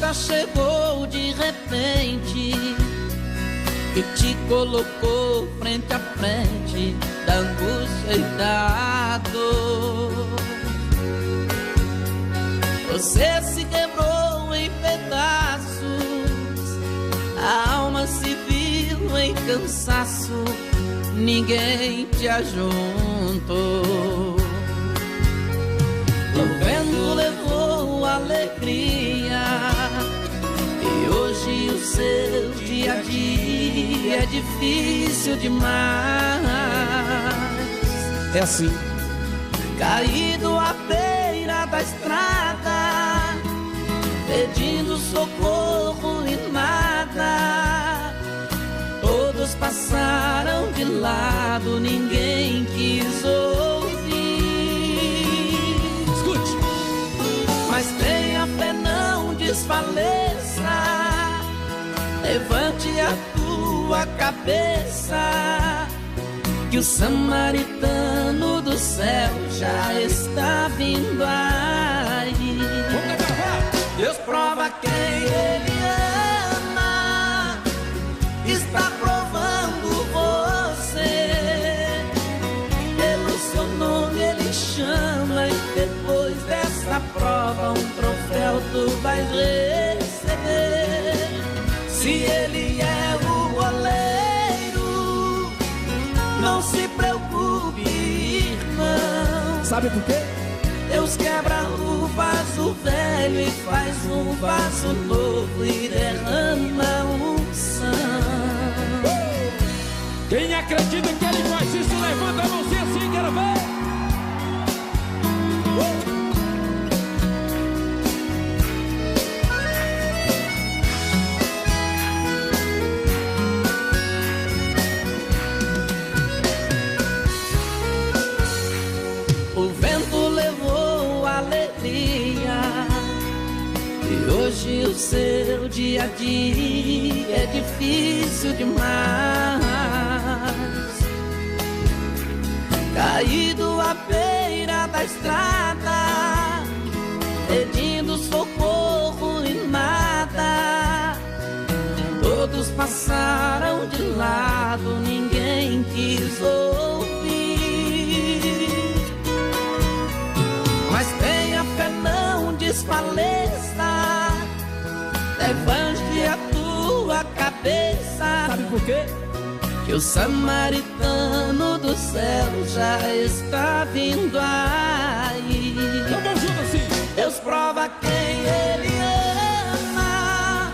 nada chegou de repente e te colocou frente a frente da angústia e da dor. Você se quebrou em pedaços, a alma se viu em cansaço, ninguém te ajuntou. O vento levou alegria e hoje o seu dia a dia é difícil demais. É assim. Caído à beira da estrada, pedindo socorro e nada. Todos passaram de lado, ninguém quis ouvir. Escute. Mas tenha fé, não desfaleça, levante a tua cabeça, que o samaritano do céu já está vindo aí. Deus prova quem Ele ama, está provando você. Pelo seu nome Ele chama, e depois dessa prova um troféu tu vais receber. Se Ele é o oleiro, não se preocupe, irmão. Sabe por quê? Deus quebra o vaso velho e faz um vaso novo e derrama unção. Quem acredita que Ele faz isso, levanta a mãozinha assim, quero ver. O vento levou alegria e hoje o seu dia a dia é difícil demais. Caído à beira da estrada, pedindo socorro e nada. Todos passaram de lado, ninguém quis ouvir. Mas tenha fé, não desfaleça, levante a tua cabeça. Sabe por quê? Que o samaritano do céu já está vindo aí. Então vamos juntos assim. Deus prova quem Ele ama,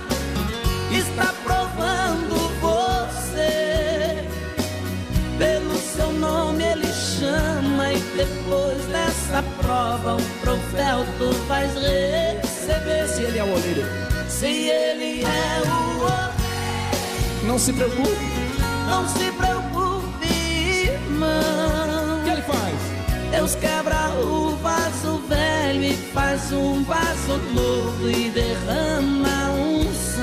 está provando você. Pelo seu nome Ele chama, e depois dessa prova um troféu tu vais receber. Se Ele é o oleiro, se Ele é o oleiro, não se preocupe. não se preocupe, irmão. O que Ele faz? Deus quebra o vaso velho e faz um vaso novo e derrama unção.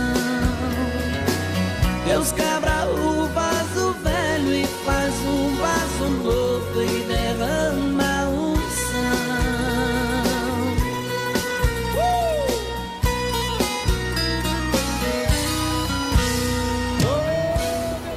Deus quebra o vaso velho e faz um vaso novo e derrama unção.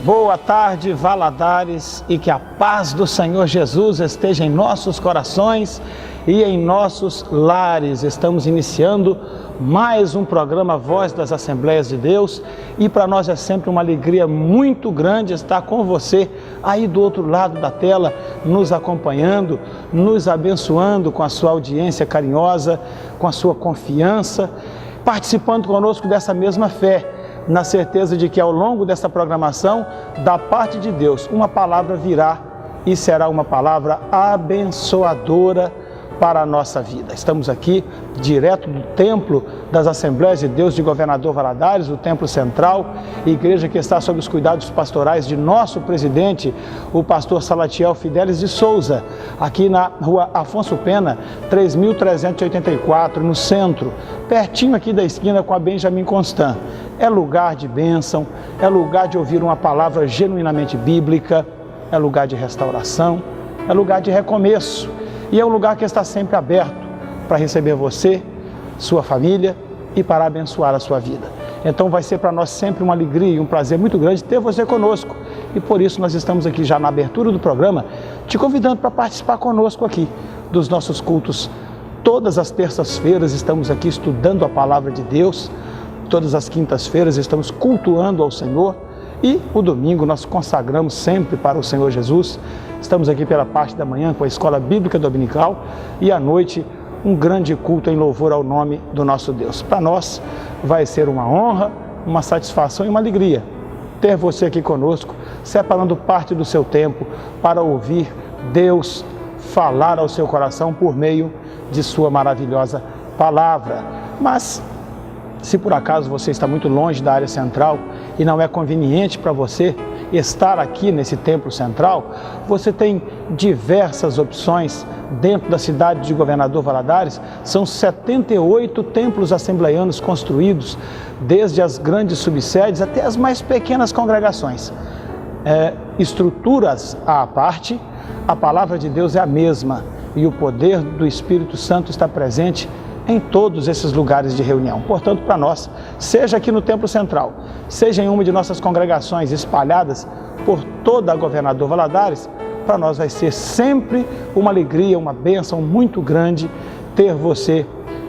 Boa tarde, Valadares, e que a paz do Senhor Jesus esteja em nossos corações e em nossos lares. Estamos iniciando mais um programa Voz das Assembleias de Deus e para nós é sempre uma alegria muito grande estar com você aí do outro lado da tela, nos acompanhando, nos abençoando com a sua audiência carinhosa, com a sua confiança, participando conosco dessa mesma fé, na certeza de que ao longo dessa programação, da parte de Deus, uma palavra virá e será uma palavra abençoadora para a nossa vida. Estamos aqui direto do Templo das Assembleias de Deus de Governador Valadares, o Templo Central, igreja que está sob os cuidados pastorais de nosso presidente, o pastor Salatiel Fidelis de Souza, aqui na rua Afonso Pena, 3.384, no centro, pertinho aqui da esquina com a Benjamin Constant. É lugar de bênção, é lugar de ouvir uma palavra genuinamente bíblica, é lugar de restauração, é lugar de recomeço. E é um lugar que está sempre aberto para receber você, sua família e para abençoar a sua vida. Então vai ser para nós sempre uma alegria e um prazer muito grande ter você conosco. E por isso nós estamos aqui já na abertura do programa, te convidando para participar conosco aqui dos nossos cultos. Todas as terças-feiras estamos aqui estudando a Palavra de Deus, todas as quintas-feiras estamos cultuando ao Senhor e o domingo nós consagramos sempre para o Senhor Jesus. Estamos aqui pela parte da manhã com a Escola Bíblica Dominical e à noite um grande culto em louvor ao nome do nosso Deus. Para nós vai ser uma honra, uma satisfação e uma alegria ter você aqui conosco, separando parte do seu tempo para ouvir Deus falar ao seu coração por meio de sua maravilhosa palavra. Mas, se por acaso você está muito longe da área central e não é conveniente para você estar aqui nesse templo central, você tem diversas opções dentro da cidade de Governador Valadares. São 78 templos assembleianos construídos, desde as grandes subsedes até as mais pequenas congregações. Estruturas à parte, a palavra de Deus é a mesma e o poder do Espírito Santo está presente em todos esses lugares de reunião. Portanto, para nós, seja aqui no Templo Central, seja em uma de nossas congregações espalhadas por toda a Governador Valadares, para nós vai ser sempre uma alegria, uma bênção muito grande ter você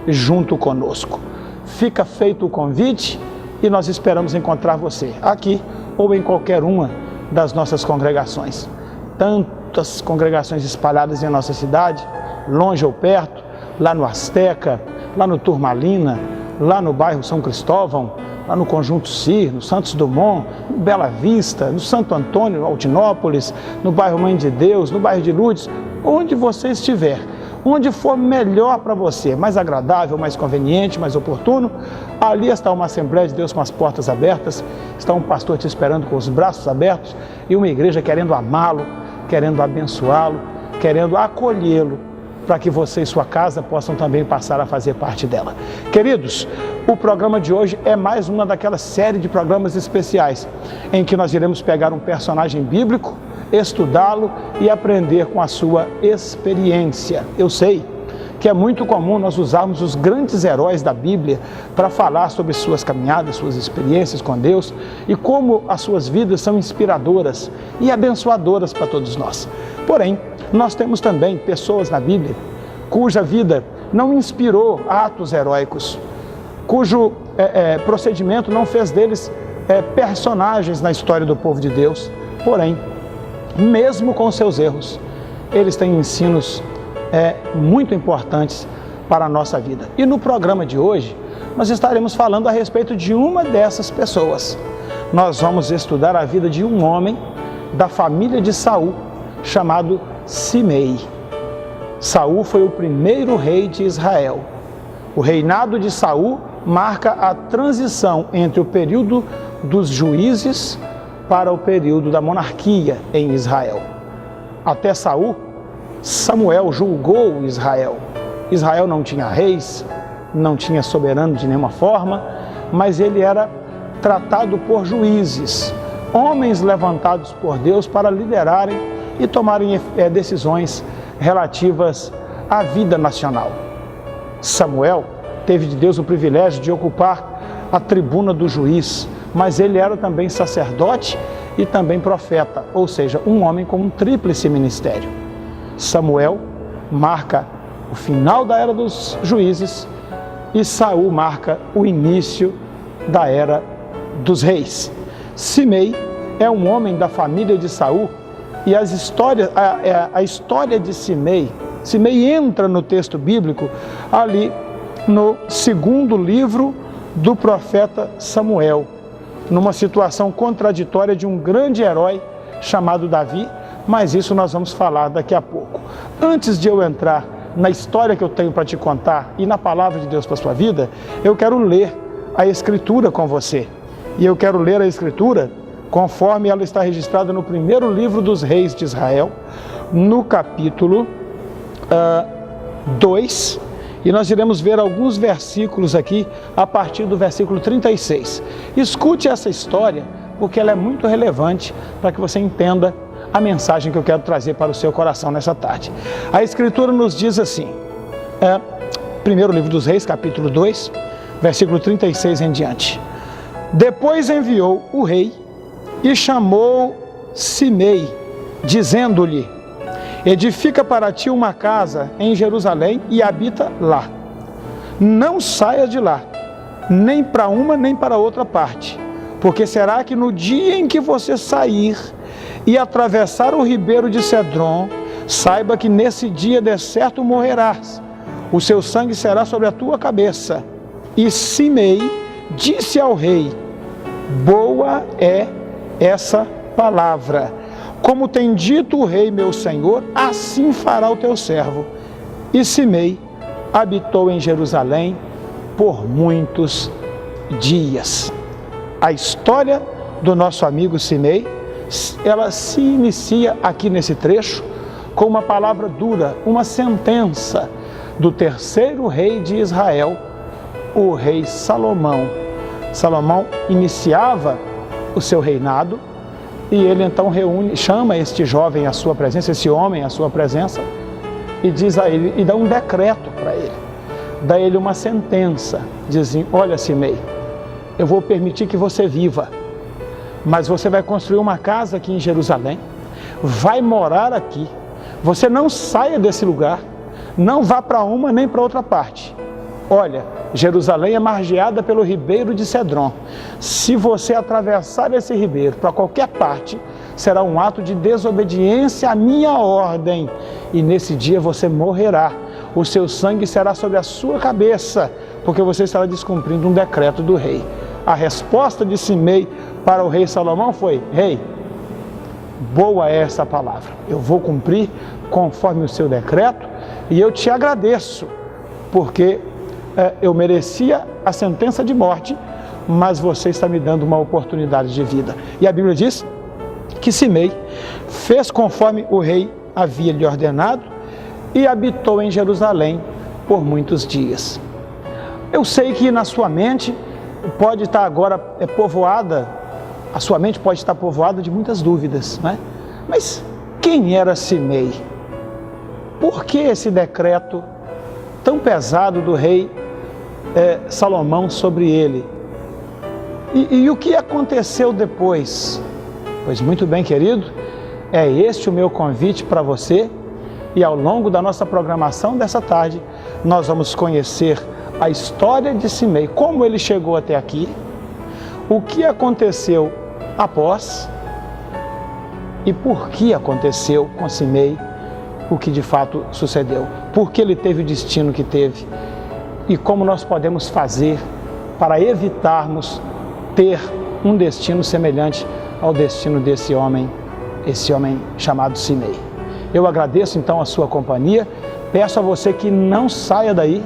junto conosco. Fica feito o convite e nós esperamos encontrar você aqui ou em qualquer uma das nossas congregações. Tantas congregações espalhadas em nossa cidade, longe ou perto, lá no Azteca, lá no Turmalina, lá no bairro São Cristóvão, lá no Conjunto Cir, no Santos Dumont, no Bela Vista, no Santo Antônio, Altinópolis, no bairro Mãe de Deus, no bairro de Lourdes, onde você estiver, onde for melhor para você, mais agradável, mais conveniente, mais oportuno, ali está uma Assembleia de Deus com as portas abertas, está um pastor te esperando com os braços abertos e uma igreja querendo amá-lo, querendo abençoá-lo, querendo acolhê-lo, para que você e sua casa possam também passar a fazer parte dela. Queridos, o programa de hoje é mais uma daquela série de programas especiais, em que nós iremos pegar um personagem bíblico, estudá-lo e aprender com a sua experiência. Eu sei que é muito comum nós usarmos os grandes heróis da Bíblia para falar sobre suas caminhadas, suas experiências com Deus e como as suas vidas são inspiradoras e abençoadoras para todos nós. Porém, nós temos também pessoas na Bíblia cuja vida não inspirou atos heróicos, cujo procedimento não fez deles personagens na história do povo de Deus. Porém, mesmo com seus erros, eles têm ensinos muito importantes para a nossa vida. E no programa de hoje, nós estaremos falando a respeito de uma dessas pessoas. Nós vamos estudar a vida de um homem da família de Saul, chamado Simei. Saul foi o primeiro rei de Israel. O reinado de Saul marca a transição entre o período dos juízes para o período da monarquia em Israel. Até Saul, Samuel julgou Israel. Israel não tinha reis, não tinha soberano de nenhuma forma, mas ele era tratado por juízes, homens levantados por Deus para liderarem e tomarem decisões relativas à vida nacional. Samuel teve de Deus o privilégio de ocupar a tribuna do juiz, mas ele era também sacerdote e também profeta, ou seja, um homem com um tríplice ministério. Samuel marca o final da era dos juízes e Saul marca o início da era dos reis. Simei é um homem da família de Saul e a história de Simei entra no texto bíblico ali no segundo livro do profeta Samuel, numa situação contraditória de um grande herói chamado Davi, mas isso nós vamos falar daqui a pouco. Antes de eu entrar na história que eu tenho para te contar e na palavra de Deus para a sua vida, eu quero ler a Escritura com você. E eu quero ler a Escritura conforme ela está registrada no primeiro livro dos reis de Israel, no capítulo 2, e nós iremos ver alguns versículos aqui a partir do versículo 36. Escute essa história, porque ela é muito relevante para que você entenda a mensagem que eu quero trazer para o seu coração nessa tarde. A Escritura nos diz assim, primeiro livro dos reis, capítulo 2, versículo 36 em diante. Depois enviou o rei e chamou Simei, dizendo-lhe: edifica para ti uma casa em Jerusalém e habita lá. Não saia de lá, nem para uma nem para outra parte, porque será que no dia em que você sair e atravessar o ribeiro de Cedron, saiba que nesse dia de certo morrerás, o seu sangue será sobre a tua cabeça. E Simei disse ao rei: boa é essa palavra. Como tem dito o rei meu senhor, assim fará o teu servo. E Simei habitou em Jerusalém por muitos dias. A história do nosso amigo Simei, ela se inicia aqui nesse trecho com uma palavra dura, uma sentença do terceiro rei de Israel, o rei Salomão. Salomão iniciava o seu reinado e ele então chama este jovem à sua presença, esse homem à sua presença, e diz a ele, e dá um decreto para ele, dá a ele uma sentença, diz assim: olha, Simei, eu vou permitir que você viva, mas você vai construir uma casa aqui em Jerusalém, vai morar aqui, você não saia desse lugar, não vá para uma nem para outra parte. Olha, Jerusalém é margeada pelo ribeiro de Cedron. Se você atravessar esse ribeiro para qualquer parte, será um ato de desobediência à minha ordem. E nesse dia você morrerá. O seu sangue será sobre a sua cabeça, porque você estará descumprindo um decreto do rei. A resposta de Simei para o rei Salomão foi: rei, boa é essa palavra. Eu vou cumprir conforme o seu decreto e eu te agradeço, porque eu merecia a sentença de morte, mas você está me dando uma oportunidade de vida. E a Bíblia diz que Simei fez conforme o rei havia lhe ordenado e habitou em Jerusalém por muitos dias. Eu sei que na sua mente pode estar agora povoada, a sua mente pode estar povoada de muitas dúvidas, né? Mas quem era Simei? Por que esse decreto tão pesado do rei Salomão sobre ele? E o que aconteceu depois? Pois muito bem, querido, é este o meu convite para você, e ao longo da nossa programação dessa tarde, nós vamos conhecer a história de Simei, como ele chegou até aqui, o que aconteceu após e por que aconteceu com Simei o que de fato sucedeu, por que ele teve o destino que teve e como nós podemos fazer para evitarmos ter um destino semelhante ao destino desse homem, esse homem chamado Simei. Eu agradeço então a sua companhia, peço a você que não saia daí,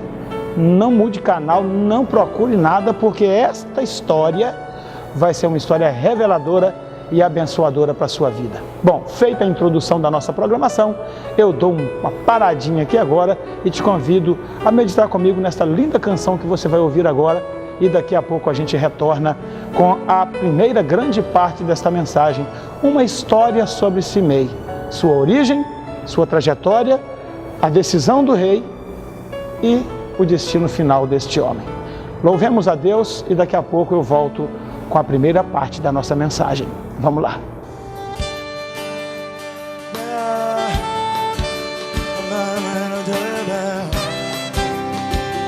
não mude canal, não procure nada, porque esta história vai ser uma história reveladora e abençoadora para a sua vida. Bom, feita a introdução da nossa programação, eu dou uma paradinha aqui agora e te convido a meditar comigo nesta linda canção que você vai ouvir agora, e daqui a pouco a gente retorna com a primeira grande parte desta mensagem, uma história sobre Simei, sua origem, sua trajetória, a decisão do rei e o destino final deste homem. Louvemos a Deus e daqui a pouco eu volto com a primeira parte da nossa mensagem. Vamos lá.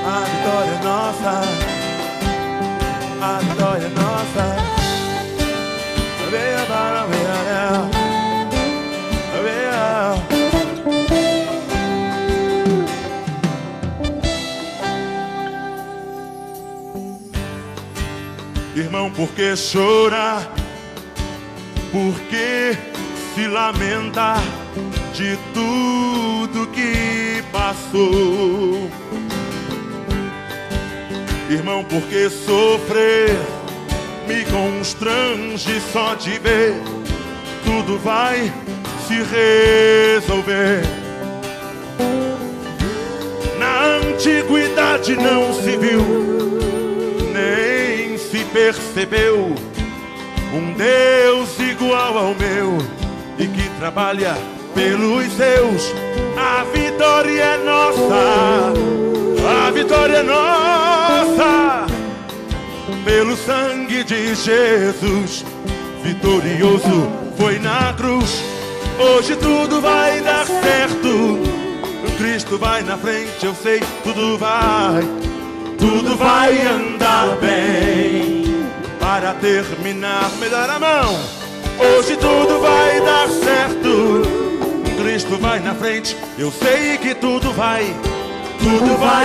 A vitória é nossa, a vitória é nossa. Irmão, por que chora? Por que se lamenta de tudo que passou? Irmão, por que sofrer? Me constrange só de ver. Tudo vai se resolver. Na antiguidade não se viu, nem se percebeu um Deus igual ao meu e que trabalha pelos seus. A vitória é nossa, a vitória é nossa. pelo sangue de Jesus. Vitorioso foi na cruz. Hoje tudo vai dar certo. Cristo vai na frente, eu sei, tudo vai andar bem. Para terminar, me dar a mão. Hoje tudo vai dar certo. Cristo vai na frente, eu sei que tudo vai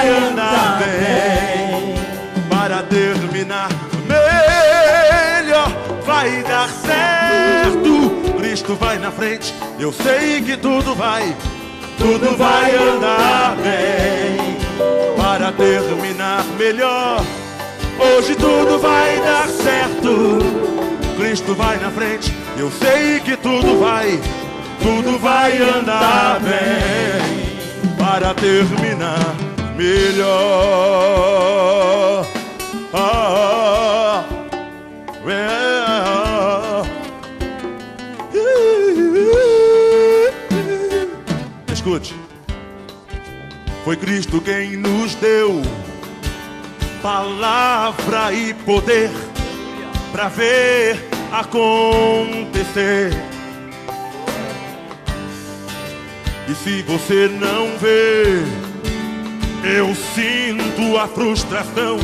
andar bem. Para terminar, melhor, vai dar certo. Cristo vai na frente, eu sei que tudo vai andar bem. Para terminar melhor, hoje tudo vai dar certo. Cristo vai na frente, eu sei que tudo vai andar bem. Para terminar melhor. Escute. Foi Cristo quem nos deu palavra e poder para ver acontecer. E se você não vê, eu sinto a frustração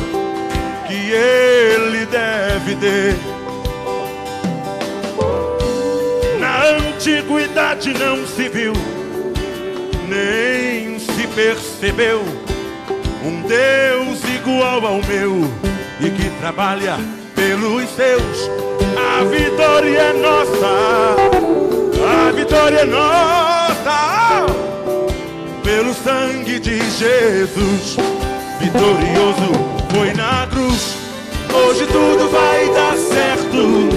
que ele deve ter. Na antiguidade não se viu, nem se percebeu um Deus igual ao meu e que trabalha pelos seus. A vitória é nossa, a vitória é nossa, pelo sangue de Jesus. Vitorioso foi na cruz. Hoje tudo vai dar certo.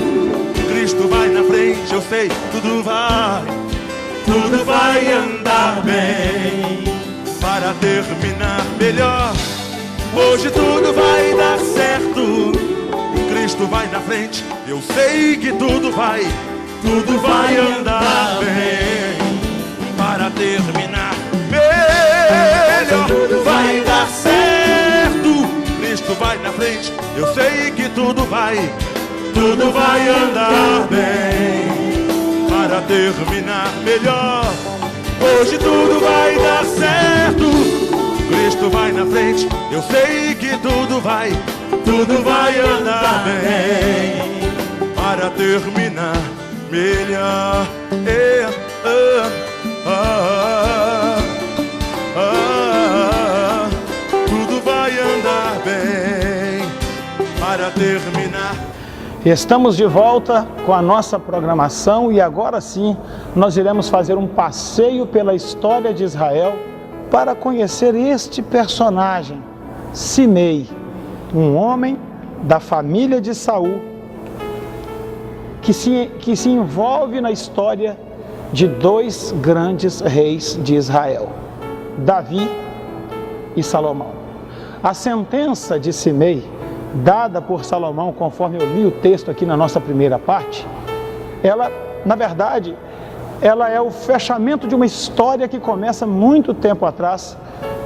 Cristo vai na frente, eu sei, tudo vai andar bem. Para terminar melhor, hoje tudo vai dar certo. Cristo vai na frente, eu sei que tudo vai andar bem. Para terminar melhor, vai dar certo. Cristo vai na frente, eu sei que tudo vai andar bem. Para terminar melhor, hoje tudo vai dar certo. Cristo vai na frente, eu sei que tudo vai andar bem. Para terminar melhor, tudo vai andar bem. Para terminar. Estamos de volta com a nossa programação e agora sim nós iremos fazer um passeio pela história de Israel para conhecer este personagem, Simei, um homem da família de Saul que se envolve na história de dois grandes reis de Israel, Davi e Salomão. A sentença de Simei, dada por Salomão, conforme eu li o texto aqui na nossa primeira parte, ela, na verdade, ela é o fechamento de uma história que começa muito tempo atrás,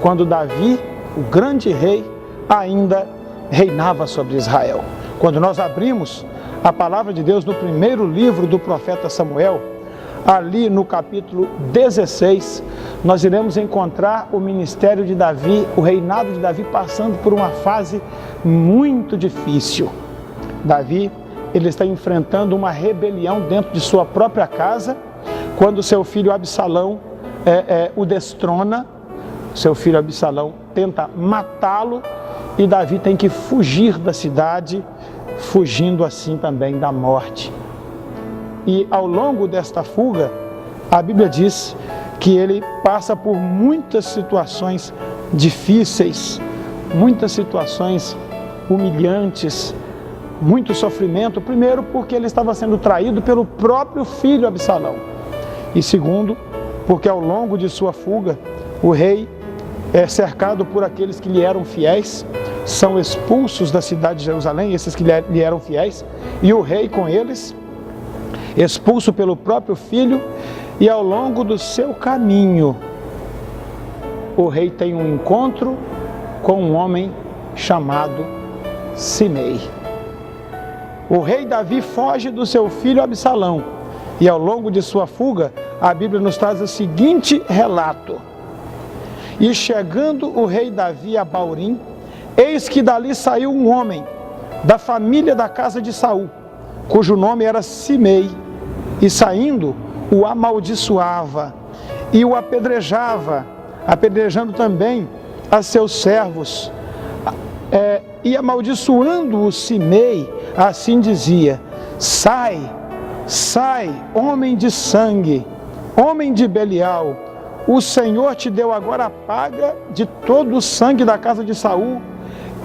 quando Davi, o grande rei, ainda reinava sobre Israel. Quando nós abrimos a palavra de Deus no primeiro livro do profeta Samuel, ali no capítulo 16, nós iremos encontrar o ministério de Davi, o reinado de Davi passando por uma fase muito difícil. Davi, ele está enfrentando uma rebelião dentro de sua própria casa, quando seu filho Absalão o destrona. Seu filho Absalão tenta matá-lo e Davi tem que fugir da cidade, fugindo assim também da morte. E ao longo desta fuga, a Bíblia diz que ele passa por muitas situações difíceis, muitas situações humilhantes, muito sofrimento. Primeiro, porque ele estava sendo traído pelo próprio filho Absalão. E segundo, porque ao longo de sua fuga, o rei é cercado por aqueles que lhe eram fiéis, são expulsos da cidade de Jerusalém, esses que lhe eram fiéis, e o rei com eles, expulso pelo próprio filho, e ao longo do seu caminho, o rei tem um encontro com um homem chamado Simei. o rei Davi foge do seu filho Absalão. E ao longo de sua fuga, a Bíblia nos traz o seguinte relato: e chegando o rei Davi a Baurim, eis que dali saiu um homem da família da casa de Saul, cujo nome era Simei, e saindo o amaldiçoava e o apedrejava, apedrejando também a seus servos, e amaldiçoando-o Simei, assim dizia: sai, sai, homem de sangue, homem de Belial, o Senhor te deu agora a paga de todo o sangue da casa de Saul,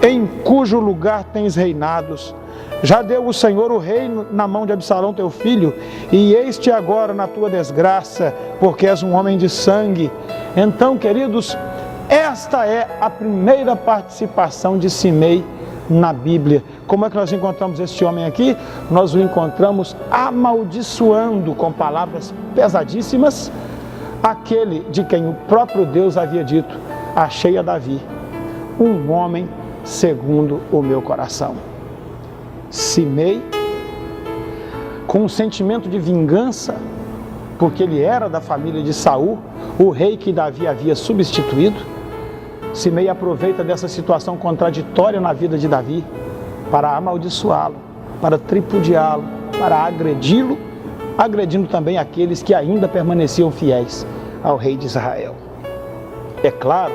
em cujo lugar tens reinados. Já deu o Senhor o reino na mão de Absalão teu filho, e eis-te agora na tua desgraça, porque és um homem de sangue. Então, queridos, esta é a primeira participação de Simei na Bíblia. Como é que nós encontramos este homem aqui? Nós o encontramos amaldiçoando com palavras pesadíssimas aquele de quem o próprio Deus havia dito: achei a Davi um homem segundo o meu coração. Simei, com um sentimento de vingança, porque ele era da família de Saul, o rei que Davi havia substituído, Simei aproveita dessa situação contraditória na vida de Davi para amaldiçoá-lo, para tripudiá-lo, para agredi-lo, agredindo também aqueles que ainda permaneciam fiéis ao rei de Israel. É claro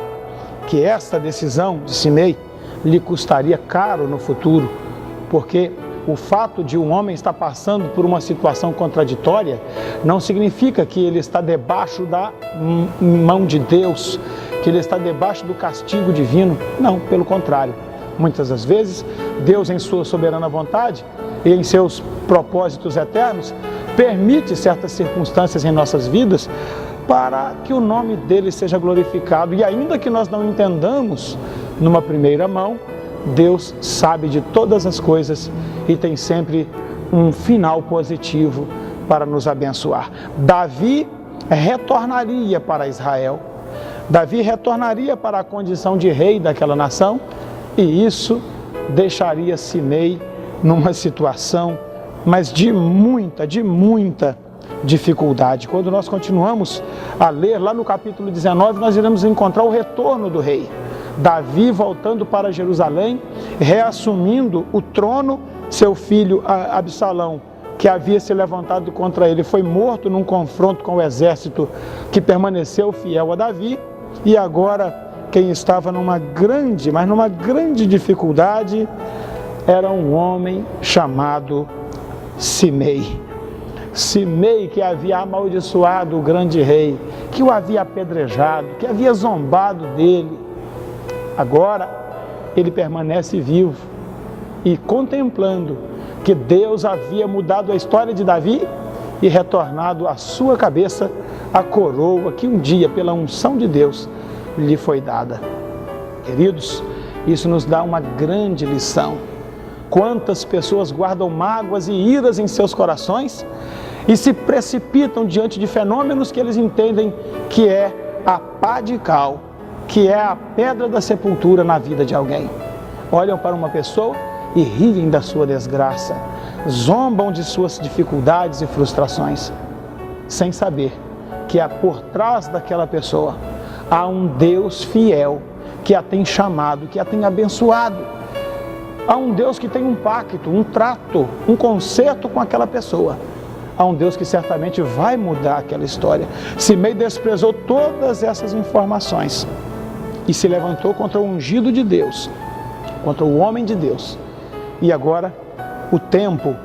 que esta decisão de Simei lhe custaria caro no futuro, porque o fato de um homem estar passando por uma situação contraditória não significa que ele está debaixo da mão de Deus, que ele está debaixo do castigo divino. Não, pelo contrário. Muitas das vezes, Deus, em sua soberana vontade e em seus propósitos eternos, permite certas circunstâncias em nossas vidas para que o nome dele seja glorificado. E ainda que nós não entendamos numa primeira mão, Deus sabe de todas as coisas e tem sempre um final positivo para nos abençoar. Davi retornaria para Israel, Davi retornaria para a condição de rei daquela nação, e isso deixaria Simei numa situação, mas de muita dificuldade. Quando nós continuamos a ler lá no capítulo 19, nós iremos encontrar o retorno do rei. Davi voltando para Jerusalém, reassumindo o trono. Seu filho Absalão, que havia se levantado contra ele, foi morto num confronto com o exército que permaneceu fiel a Davi. E agora quem estava numa grande dificuldade era um homem chamado Simei. Simei, que havia amaldiçoado o grande rei, que o havia apedrejado, que havia zombado dele. Agora ele permanece vivo e contemplando que Deus havia mudado a história de Davi e retornado à sua cabeça a coroa que um dia, pela unção de Deus, lhe foi dada. Queridos, isso nos dá uma grande lição. Quantas pessoas guardam mágoas e iras em seus corações e se precipitam diante de fenômenos que eles entendem que é a pá de cal, que é a pedra da sepultura na vida de alguém. Olham para uma pessoa e riem da sua desgraça, zombam de suas dificuldades e frustrações, sem saber que por trás daquela pessoa há um Deus fiel que a tem chamado, que a tem abençoado. Há um Deus que tem um pacto, um trato, um concerto com aquela pessoa. Há um Deus que certamente vai mudar aquela história. Simei desprezou todas essas informações e se levantou contra o ungido de Deus, contra o homem de Deus. E agora o tempo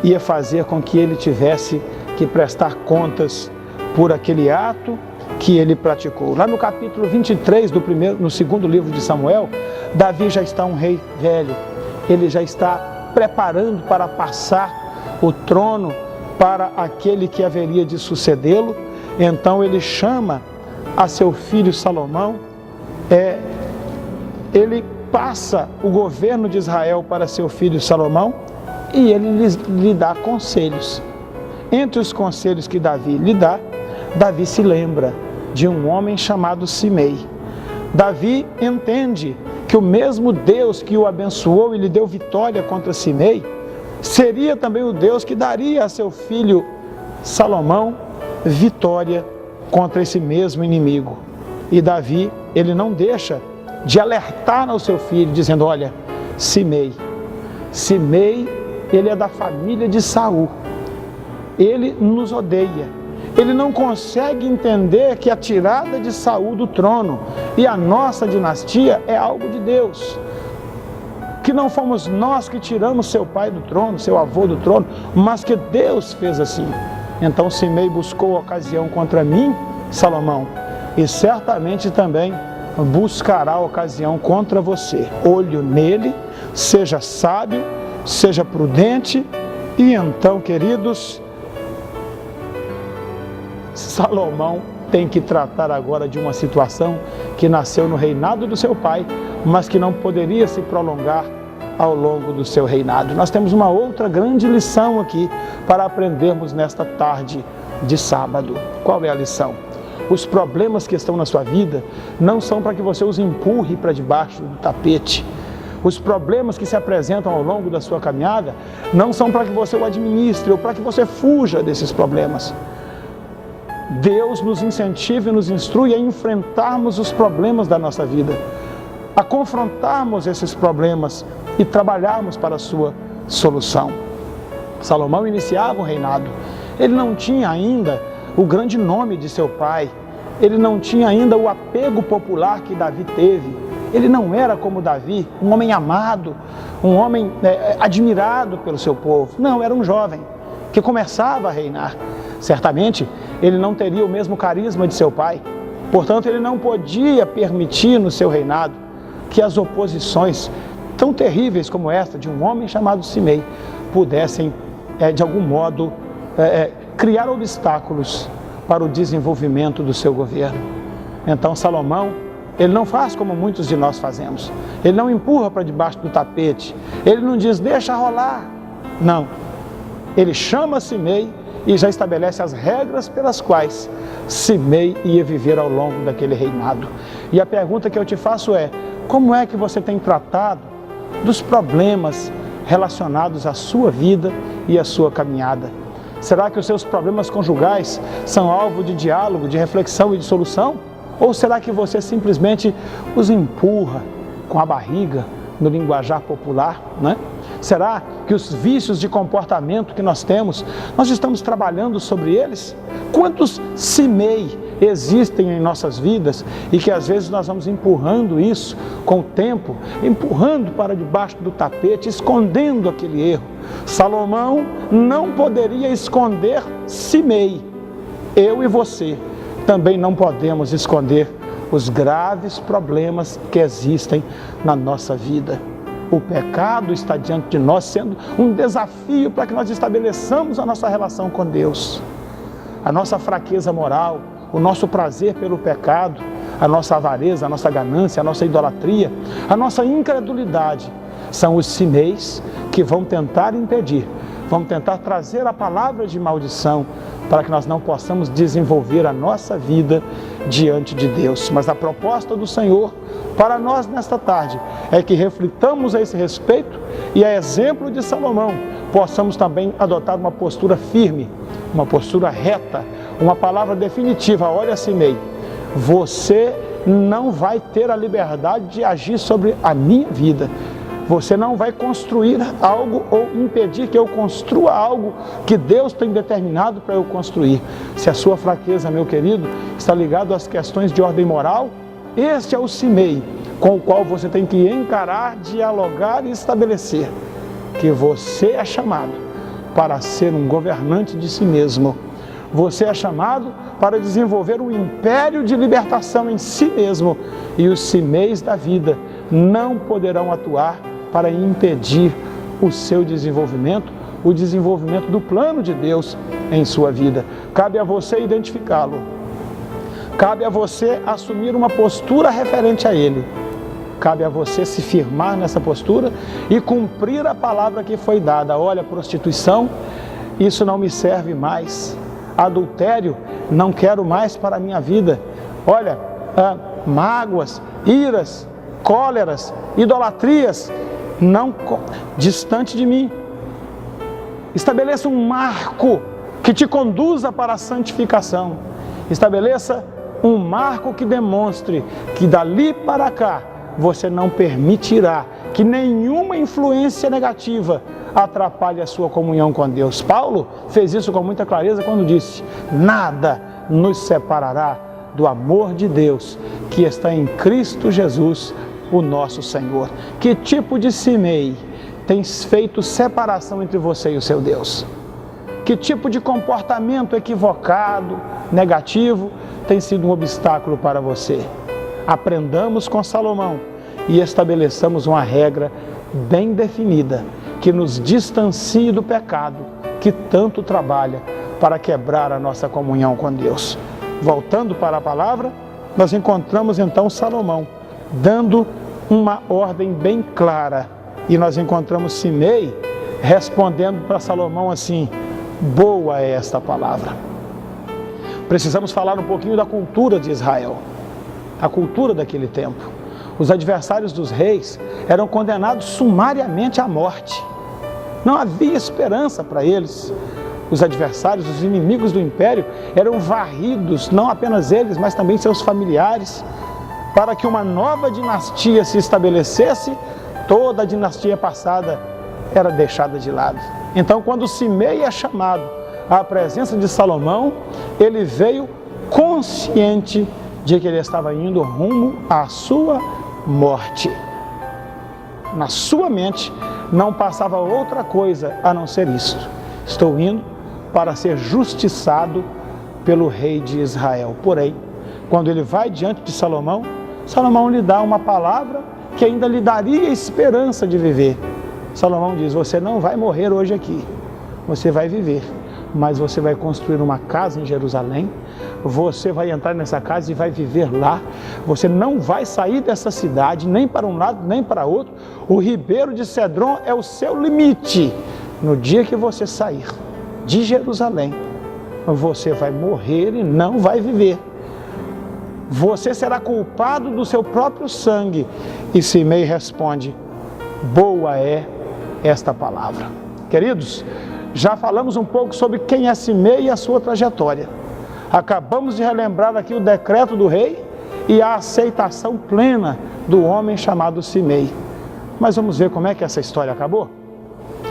ia fazer com que ele tivesse que prestar contas por aquele ato que ele praticou. Lá no capítulo 23 no segundo livro de Samuel, Davi já está um rei velho. Ele já está preparando para passar o trono para aquele que haveria de sucedê-lo. Então ele chama a seu filho Salomão, ele passa o governo de Israel para seu filho Salomão e ele lhe dá conselhos. Entre os conselhos que Davi lhe dá, Davi se lembra de um homem chamado Simei. Davi entende que o mesmo Deus que o abençoou e lhe deu vitória contra Simei, seria também o Deus que daria a seu filho Salomão vitória contra esse mesmo inimigo. E Davi, ele não deixa de alertar ao seu filho, dizendo: olha, Simei, ele é da família de Saul, ele nos odeia, ele não consegue entender que a tirada de Saul do trono e a nossa dinastia é algo de Deus, que não fomos nós que tiramos seu pai do trono, seu avô do trono, mas que Deus fez assim. Então Simei buscou ocasião contra mim, Salomão, e certamente também buscará ocasião contra você. Olho nele, seja sábio, seja prudente. E então, queridos, Salomão tem que tratar agora de uma situação que nasceu no reinado do seu pai, mas que não poderia se prolongar ao longo do seu reinado. Nós temos uma outra grande lição aqui para aprendermos nesta tarde de sábado. Qual é a lição? Os problemas que estão na sua vida não são para que você os empurre para debaixo do tapete. Os problemas que se apresentam ao longo da sua caminhada não são para que você o administre ou para que você fuja desses problemas. Deus nos incentiva e nos instrui a enfrentarmos os problemas da nossa vida, a confrontarmos esses problemas e trabalharmos para a sua solução. Salomão iniciava o reinado. Ele não tinha ainda o grande nome de seu pai. Ele não tinha ainda o apego popular que Davi teve. Ele não era como Davi, um homem amado, um homem admirado pelo seu povo. Não, era um jovem que começava a reinar. Certamente, ele não teria o mesmo carisma de seu pai. Portanto, ele não podia permitir no seu reinado que as oposições tão terríveis como esta de um homem chamado Simei pudessem, de algum modo, criar obstáculos para o desenvolvimento do seu governo. Então Salomão, ele não faz como muitos de nós fazemos. Ele não empurra para debaixo do tapete. Ele não diz: deixa rolar. Não. Ele chama Simei e já estabelece as regras pelas quais Simei ia viver ao longo daquele reinado. E a pergunta que eu te faço é: como é que você tem tratado dos problemas relacionados à sua vida e à sua caminhada? Será que os seus problemas conjugais são alvo de diálogo, de reflexão e de solução? Ou será que você simplesmente os empurra com a barriga, no linguajar popular, né? Será que os vícios de comportamento que nós temos, nós estamos trabalhando sobre eles? Quantos Simei existem em nossas vidas e que às vezes nós vamos empurrando isso com o tempo, empurrando para debaixo do tapete, escondendo aquele erro. Salomão não poderia esconder Simei. Eu e você também não podemos esconder os graves problemas que existem na nossa vida. O pecado está diante de nós sendo um desafio para que nós estabeleçamos a nossa relação com Deus. A nossa fraqueza moral, o nosso prazer pelo pecado, a nossa avareza, a nossa ganância, a nossa idolatria, a nossa incredulidade, são os Simeis que vão tentar impedir, vão tentar trazer a palavra de maldição para que nós não possamos desenvolver a nossa vida diante de Deus. Mas a proposta do Senhor para nós nesta tarde é que reflitamos a esse respeito e, a exemplo de Salomão, possamos também adotar uma postura firme, uma postura reta, uma palavra definitiva. Olha, Simei, você não vai ter a liberdade de agir sobre a minha vida. Você não vai construir algo ou impedir que eu construa algo que Deus tem determinado para eu construir. Se a sua fraqueza, meu querido, está ligado às questões de ordem moral, este é o Simei com o qual você tem que encarar, dialogar e estabelecer que você é chamado para ser um governante de si mesmo. Você é chamado para desenvolver um império de libertação em si mesmo, e os Simeis da vida não poderão atuar para impedir o seu desenvolvimento, o desenvolvimento do plano de Deus em sua vida. Cabe a você identificá-lo. Cabe a você assumir uma postura referente a ele. Cabe a você se firmar nessa postura e cumprir a palavra que foi dada. Olha, prostituição, isso não me serve mais. Adultério, não quero mais para a minha vida. Olha, mágoas, iras, cóleras, idolatrias, não distante de mim. Estabeleça um marco que te conduza para a santificação. Estabeleça um marco que demonstre que dali para cá você não permitirá que nenhuma influência negativa atrapalhe a sua comunhão com Deus. Paulo fez isso com muita clareza quando disse: nada nos separará do amor de Deus que está em Cristo Jesus, o nosso Senhor. Que tipo de Simei tem feito separação entre você e o seu Deus? Que tipo de comportamento equivocado, negativo, tem sido um obstáculo para você? Aprendamos com Salomão e estabeleçamos uma regra bem definida que nos distancie do pecado que tanto trabalha para quebrar a nossa comunhão com Deus. Voltando para a palavra, nós encontramos então Salomão dando uma ordem bem clara, e nós encontramos Simei respondendo para Salomão assim: boa é esta palavra. Precisamos falar um pouquinho da cultura de Israel, a cultura daquele tempo. Os adversários dos reis eram condenados sumariamente à morte. Não havia esperança para eles. Os adversários, os inimigos do império, eram varridos, não apenas eles, mas também seus familiares. Para que uma nova dinastia se estabelecesse, toda a dinastia passada era deixada de lado. Então, quando Simei é chamado à presença de Salomão, ele veio consciente de que ele estava indo rumo à sua morte. Na sua mente não passava outra coisa a não ser isto: estou indo para ser justiçado pelo rei de Israel. Porém, quando ele vai diante de Salomão, Salomão lhe dá uma palavra que ainda lhe daria esperança de viver. Salomão diz: você não vai morrer hoje aqui, você vai viver, mas você vai construir uma casa em Jerusalém, você vai entrar nessa casa e vai viver lá, você não vai sair dessa cidade, nem para um lado, nem para outro. O ribeiro de Cedron é o seu limite. No dia que você sair de Jerusalém, você vai morrer e não vai viver. Você será culpado do seu próprio sangue. E Simei responde: boa é esta palavra. Queridos, já falamos um pouco sobre quem é Simei e a sua trajetória. Acabamos de relembrar aqui o decreto do rei e a aceitação plena do homem chamado Simei. Mas vamos ver como é que essa história acabou?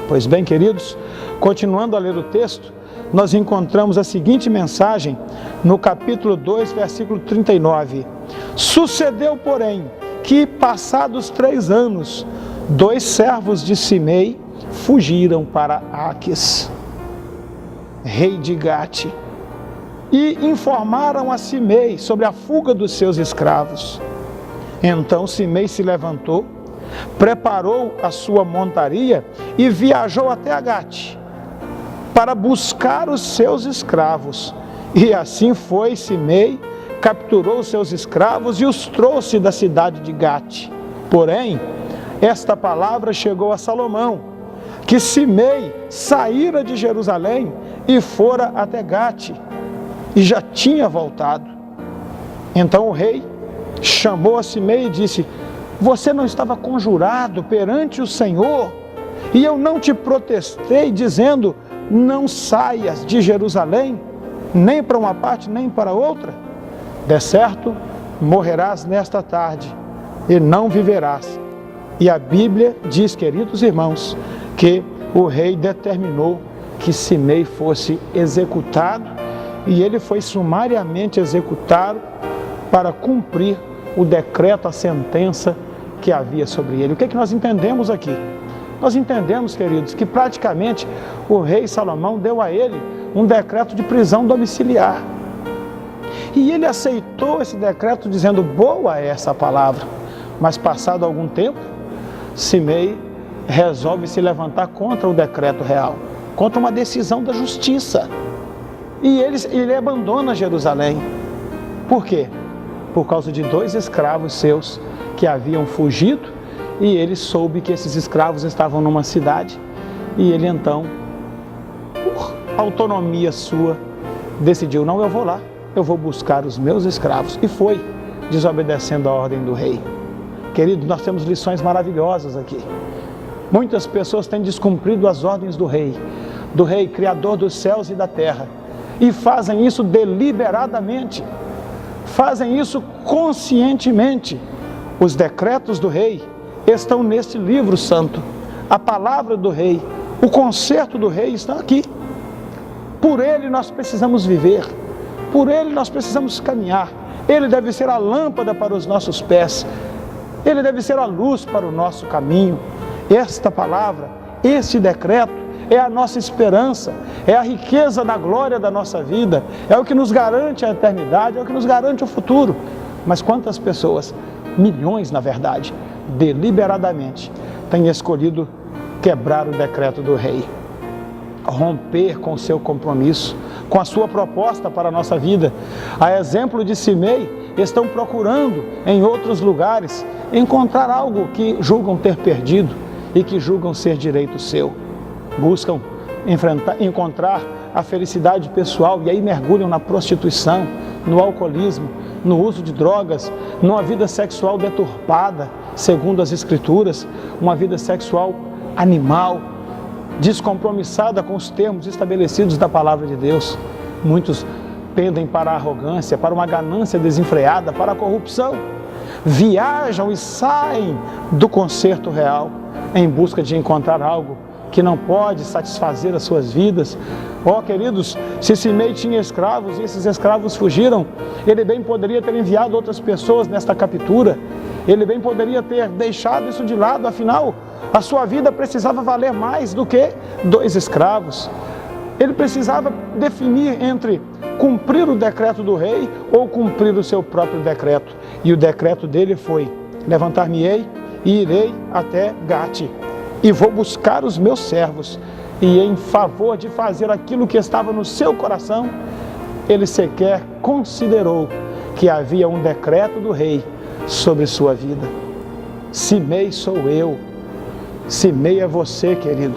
Pois bem, queridos, continuando a ler o texto, nós encontramos a seguinte mensagem no capítulo 2, versículo 39. Sucedeu, porém, que passados 3 anos, 2 servos de Simei fugiram para Aques, rei de Gate, e informaram a Simei sobre a fuga dos seus escravos. Então Simei se levantou, preparou a sua montaria e viajou até a Gate para buscar os seus escravos. E assim foi Simei, capturou os seus escravos e os trouxe da cidade de Gate. Porém, esta palavra chegou a Salomão, que Simei saíra de Jerusalém e fora até Gate, e já tinha voltado. Então o rei chamou a Simei e disse: você não estava conjurado perante o Senhor, e eu não te protestei, dizendo: não saias de Jerusalém, nem para uma parte, nem para outra? De certo, morrerás nesta tarde, e não viverás. E a Bíblia diz, queridos irmãos, que o rei determinou que Simei fosse executado, e ele foi sumariamente executado para cumprir o decreto, a sentença que havia sobre ele. O que é que nós entendemos aqui? Nós entendemos, queridos, que praticamente o rei Salomão deu a ele um decreto de prisão domiciliar. E ele aceitou esse decreto dizendo: boa é essa palavra. Mas passado algum tempo, Simei resolve se levantar contra o decreto real, contra uma decisão da justiça. E ele abandona Jerusalém. Por quê? Por causa de 2 escravos seus que haviam fugido, e ele soube que esses escravos estavam numa cidade, e ele então, por autonomia sua, decidiu: não, eu vou lá, eu vou buscar os meus escravos. E foi, desobedecendo a ordem do rei. Queridos, nós temos lições maravilhosas aqui. Muitas pessoas têm descumprido as ordens do rei, do Rei, Criador dos céus e da terra, e fazem isso deliberadamente, fazem isso conscientemente. Os decretos do Rei estão neste livro santo, a palavra do Rei, o concerto do Rei está aqui. Por ele nós precisamos viver, por ele nós precisamos caminhar. Ele deve ser a lâmpada para os nossos pés, ele deve ser a luz para o nosso caminho. Esta palavra, este decreto é a nossa esperança, é a riqueza da glória da nossa vida, é o que nos garante a eternidade, é o que nos garante o futuro. Mas quantas pessoas, milhões na verdade, deliberadamente têm escolhido quebrar o decreto do Rei, romper com o seu compromisso, com a sua proposta para a nossa vida. A exemplo de Simei, estão procurando em outros lugares encontrar algo que julgam ter perdido e que julgam ser direito seu. Buscam encontrar a felicidade pessoal e aí mergulham na prostituição, no alcoolismo, no uso de drogas, numa vida sexual deturpada, segundo as Escrituras, uma vida sexual animal, descompromissada com os termos estabelecidos da palavra de Deus. Muitos pendem para a arrogância, para uma ganância desenfreada, para a corrupção. Viajam e saem do concerto real em busca de encontrar algo que não pode satisfazer as suas vidas. Ó, queridos, se Simei tinha escravos e esses escravos fugiram, ele bem poderia ter enviado outras pessoas nesta captura, ele bem poderia ter deixado isso de lado, afinal, a sua vida precisava valer mais do que 2 escravos. Ele precisava definir entre cumprir o decreto do rei ou cumprir o seu próprio decreto. E o decreto dele foi: levantar-me-ei e irei até Gate, e vou buscar os meus servos. E em favor de fazer aquilo que estava no seu coração, ele sequer considerou que havia um decreto do rei sobre sua vida. Simei sou eu, Simei é você, querido.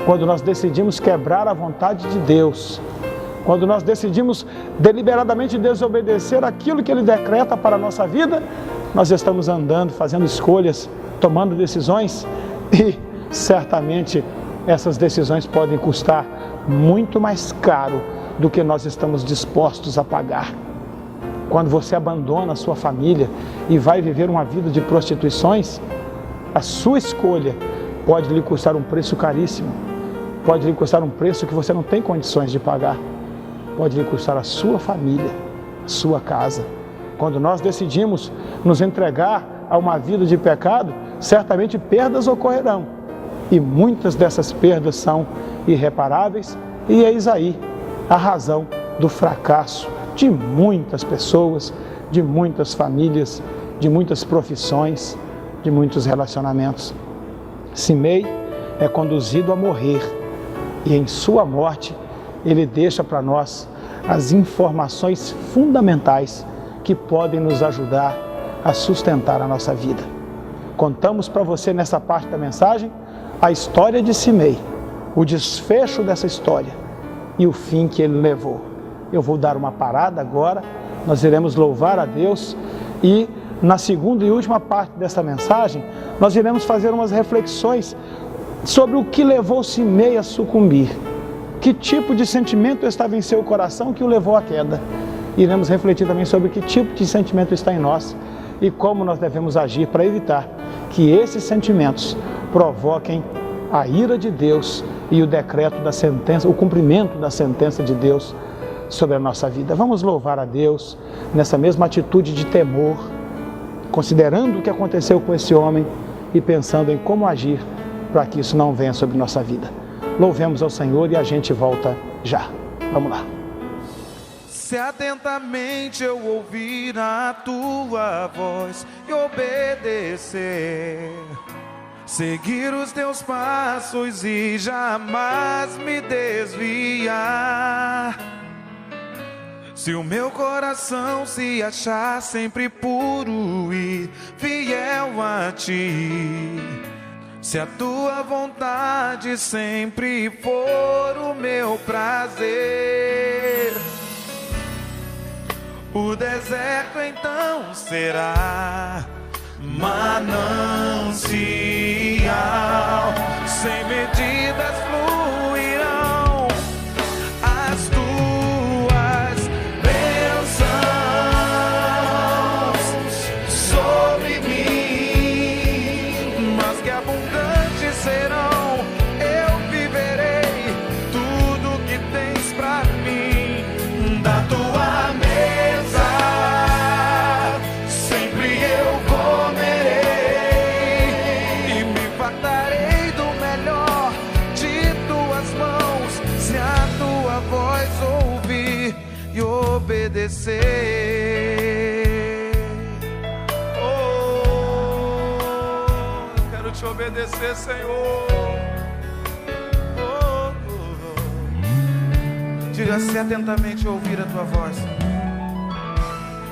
Quando nós decidimos quebrar a vontade de Deus, quando nós decidimos deliberadamente desobedecer aquilo que Ele decreta para a nossa vida, nós estamos andando, fazendo escolhas, tomando decisões, e certamente essas decisões podem custar muito mais caro do que nós estamos dispostos a pagar. Quando você abandona a sua família e vai viver uma vida de prostituições, a sua escolha pode lhe custar um preço caríssimo, pode lhe custar um preço que você não tem condições de pagar, pode lhe custar a sua família, a sua casa. Quando nós decidimos nos entregar a uma vida de pecado, certamente perdas ocorrerão, e muitas dessas perdas são irreparáveis, e eis aí a razão do fracasso de muitas pessoas, de muitas famílias, de muitas profissões, de muitos relacionamentos. Simei é conduzido a morrer, e em sua morte ele deixa para nós as informações fundamentais que podem nos ajudar a sustentar a nossa vida. Contamos para você nessa parte da mensagem a história de Simei, o desfecho dessa história e o fim que ele levou. Eu vou dar uma parada agora, nós iremos louvar a Deus, e na segunda e última parte dessa mensagem nós iremos fazer umas reflexões sobre o que levou Simei a sucumbir, que tipo de sentimento estava em seu coração que o levou à queda. Iremos refletir também sobre que tipo de sentimento está em nós e como nós devemos agir para evitar que esses sentimentos provoquem a ira de Deus e o decreto da sentença, o cumprimento da sentença de Deus sobre a nossa vida. Vamos louvar a Deus nessa mesma atitude de temor, considerando o que aconteceu com esse homem e pensando em como agir para que isso não venha sobre nossa vida. Louvemos ao Senhor e a gente volta já. Vamos lá. Se atentamente eu ouvir a tua voz e obedecer, seguir os teus passos e jamais me desviar, se o meu coração se achar sempre puro e fiel a ti, se a tua vontade sempre for o meu prazer, o deserto então será manancial, sem medidas fluirão sobre mim, mas que abundantes serão. Eu viverei tudo que tens pra mim. Da tua mesa sempre eu comerei e me fartarei do melhor de tuas mãos, se a tua voz ouvir e obedecer. Oh, eu quero te obedecer, Senhor. Oh, oh, oh. Diga-se atentamente ouvir a tua voz.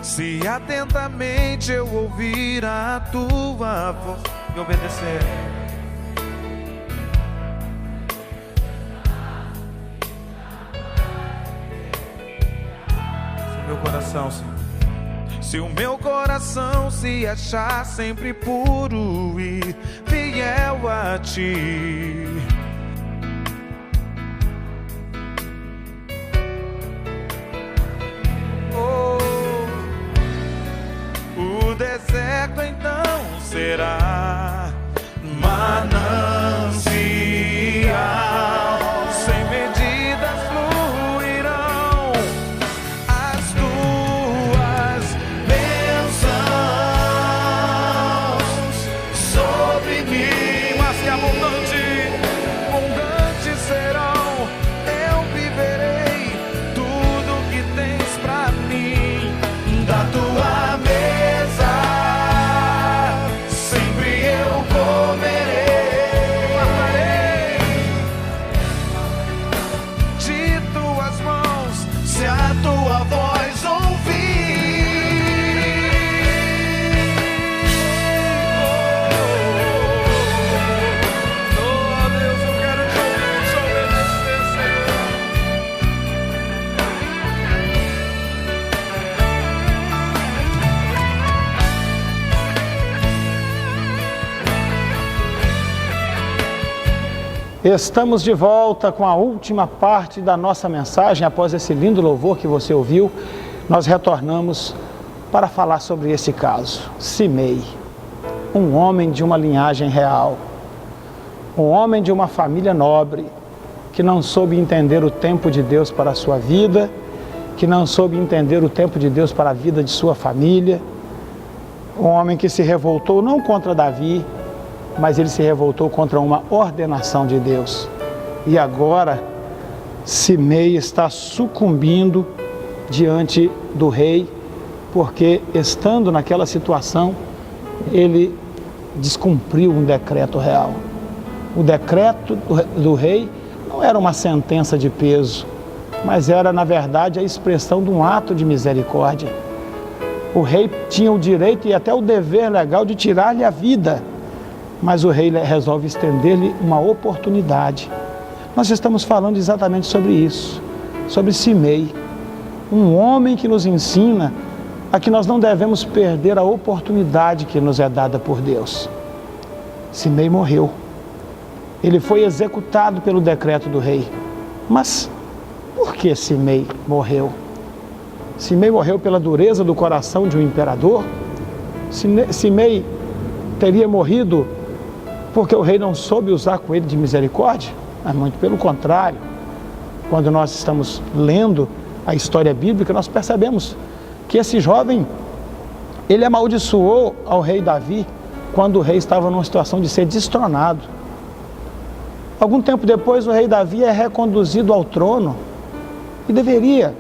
Se atentamente eu ouvir a tua voz e obedecer. Meu coração, Senhor. Se o meu coração se achar sempre puro e fiel a ti, oh, o deserto então será manancial, sem medidas fluirão as tuas bênçãos sobre mim. Mas que abundantes serão. Eu viverei tudo que tens pra mim. Da tua mesa sempre eu comerei, de tuas mãos, se a tua voz ouvir. Oh, Deus, eu quero te obedecer, Senhor. Estamos de volta com a última parte da nossa mensagem. Após esse lindo louvor que você ouviu, nós retornamos para falar sobre esse caso. Simei, um homem de uma linhagem real, um homem de uma família nobre, que não soube entender o tempo de Deus para a sua vida, que não soube entender o tempo de Deus para a vida de sua família, um homem que se revoltou não contra Davi, mas ele se revoltou contra uma ordenação de Deus. E agora, Simei está sucumbindo diante do rei, porque estando naquela situação, ele descumpriu um decreto real. O decreto do rei não era uma sentença de peso, mas era, na verdade, a expressão de um ato de misericórdia. O rei tinha o direito e até o dever legal de tirar-lhe a vida, mas o rei resolve estender-lhe uma oportunidade. Nós estamos falando exatamente sobre isso, sobre Simei, um homem que nos ensina a que nós não devemos perder a oportunidade que nos é dada por Deus. Simei morreu. Ele foi executado pelo decreto do rei. Mas por que Simei morreu? Simei morreu pela dureza do coração de um imperador? Simei teria morrido porque o rei não soube usar com ele de misericórdia? Mas muito pelo contrário. Quando nós estamos lendo a história bíblica, nós percebemos que esse jovem, ele amaldiçoou ao rei Davi quando o rei estava numa situação de ser destronado. Algum tempo depois, o rei Davi é reconduzido ao trono e deveria,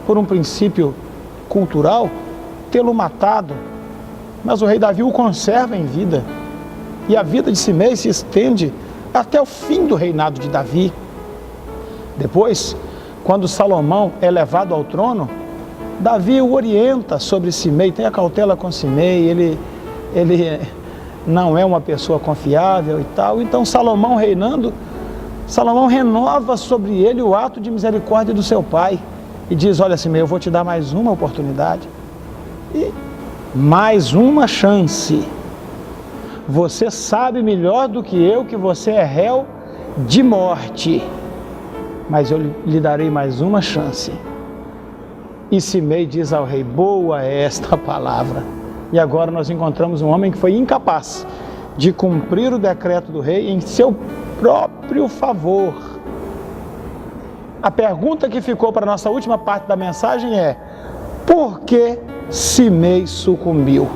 por um princípio cultural, tê-lo matado. Mas o rei Davi o conserva em vida. E a vida de Simei se estende até o fim do reinado de Davi. Depois, quando Salomão é levado ao trono, Davi o orienta sobre Simei, tenha cautela com Simei, ele não é uma pessoa confiável e tal. Então Salomão reinando, Salomão renova sobre ele o ato de misericórdia do seu pai e diz: olha Simei, eu vou te dar mais uma oportunidade e mais uma chance. Você sabe melhor do que eu que você é réu de morte, mas eu lhe darei mais uma chance. E Simei diz ao rei: boa é esta palavra, E agora nós encontramos um homem que foi incapaz de cumprir o decreto do rei em seu próprio favor. A pergunta que ficou para a nossa última parte da mensagem é: por que Simei sucumbiu?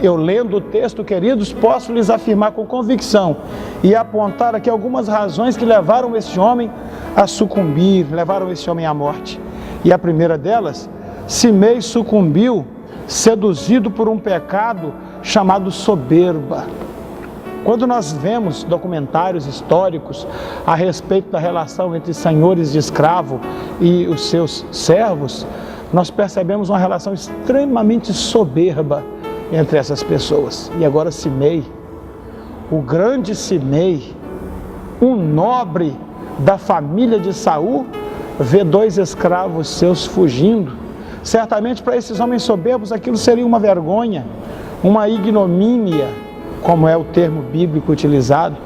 Eu, lendo o texto, queridos, posso lhes afirmar com convicção e apontar aqui algumas razões que levaram este homem a sucumbir, levaram este homem à morte. E a primeira delas, Simei sucumbiu seduzido por um pecado chamado soberba. Quando nós vemos documentários históricos a respeito da relação entre senhores de escravo e os seus servos, nós percebemos uma relação extremamente soberba entre essas pessoas. E agora Simei, o grande Simei, um nobre da família de Saul, vê 2 escravos seus fugindo. Certamente para esses homens soberbos aquilo seria uma vergonha, uma ignomínia, como é o termo bíblico utilizado.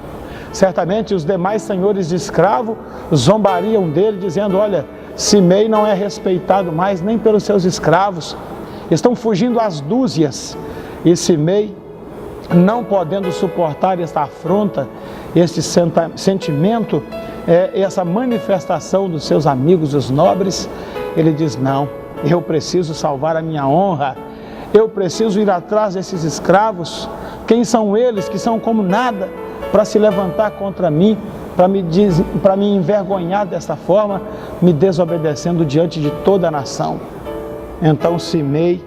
Certamente os demais senhores de escravo zombariam dele, dizendo: olha, Simei não é respeitado mais nem pelos seus escravos, estão fugindo às dúzias. E Simei, não podendo suportar esta afronta, este sentimento, essa manifestação dos seus amigos, os nobres, ele diz: não, eu preciso salvar a minha honra, eu preciso ir atrás desses escravos. Quem são eles que são como nada para se levantar contra mim, para me envergonhar dessa forma, me desobedecendo diante de toda a nação? Então Simei,